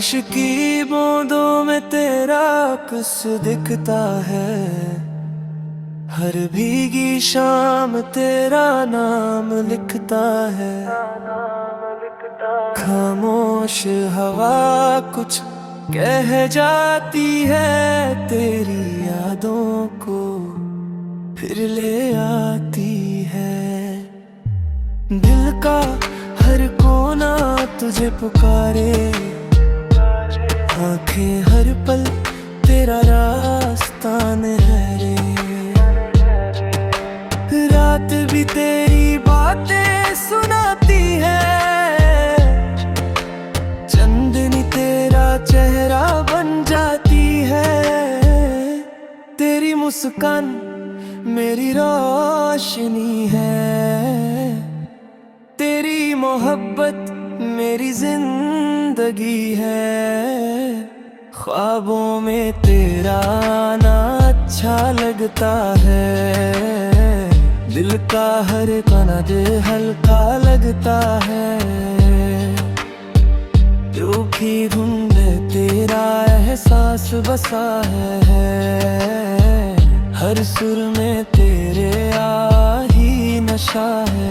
बारिश की बूंदों में तेरा अक्स दिखता है, हर भीगी शाम तेरा नाम लिखता है। खामोश हवा कुछ कह जाती है, तेरी यादों को फिर ले आती है। दिल का हर कोना तुझे पुकारे, आंखें हर पल तेरा रास्ता है रे। रात भी तेरी बातें सुनाती है, चांदनी तेरा चेहरा बन जाती है। तेरी मुस्कान मेरी रोशनी है, तेरी मोहब्बत मेरी जिंदगी है। ख्वाबों में तेरा आना अच्छा लगता है, दिल का हर कना दिल हल्का लगता है। दिल की धुन में तेरा एहसास बसा है, हर सुर में तेरे आही नशा है।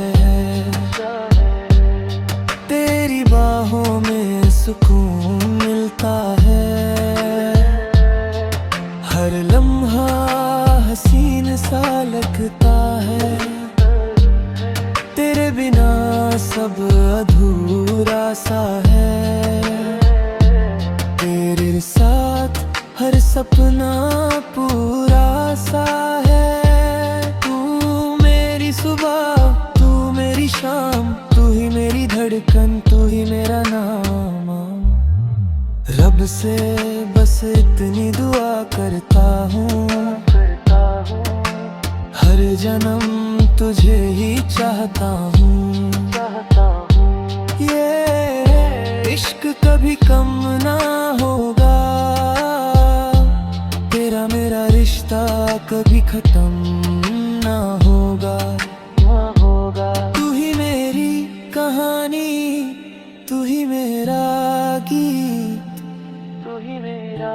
तेरी बाहों में सुकून मिलता है, हर लम्हा हसीन सा लगता है। तेरे बिना सब अधूरा सा है, तेरे साथ हर सपना पूरा सा है। तू मेरी सुबह, तू मेरी शाम, तू ही मेरी धड़कन, तू ही मेरा नाम। रब से बस इतनी दुआ करता हूँ, हर जन्म तुझे ही चाहता हूँ। ये इश्क कभी कम ना होगा, तेरा मेरा रिश्ता कभी खत्म ना होगा। तू ही मेरी कहानी, तू ही मेरा गीत, तू ही मेरा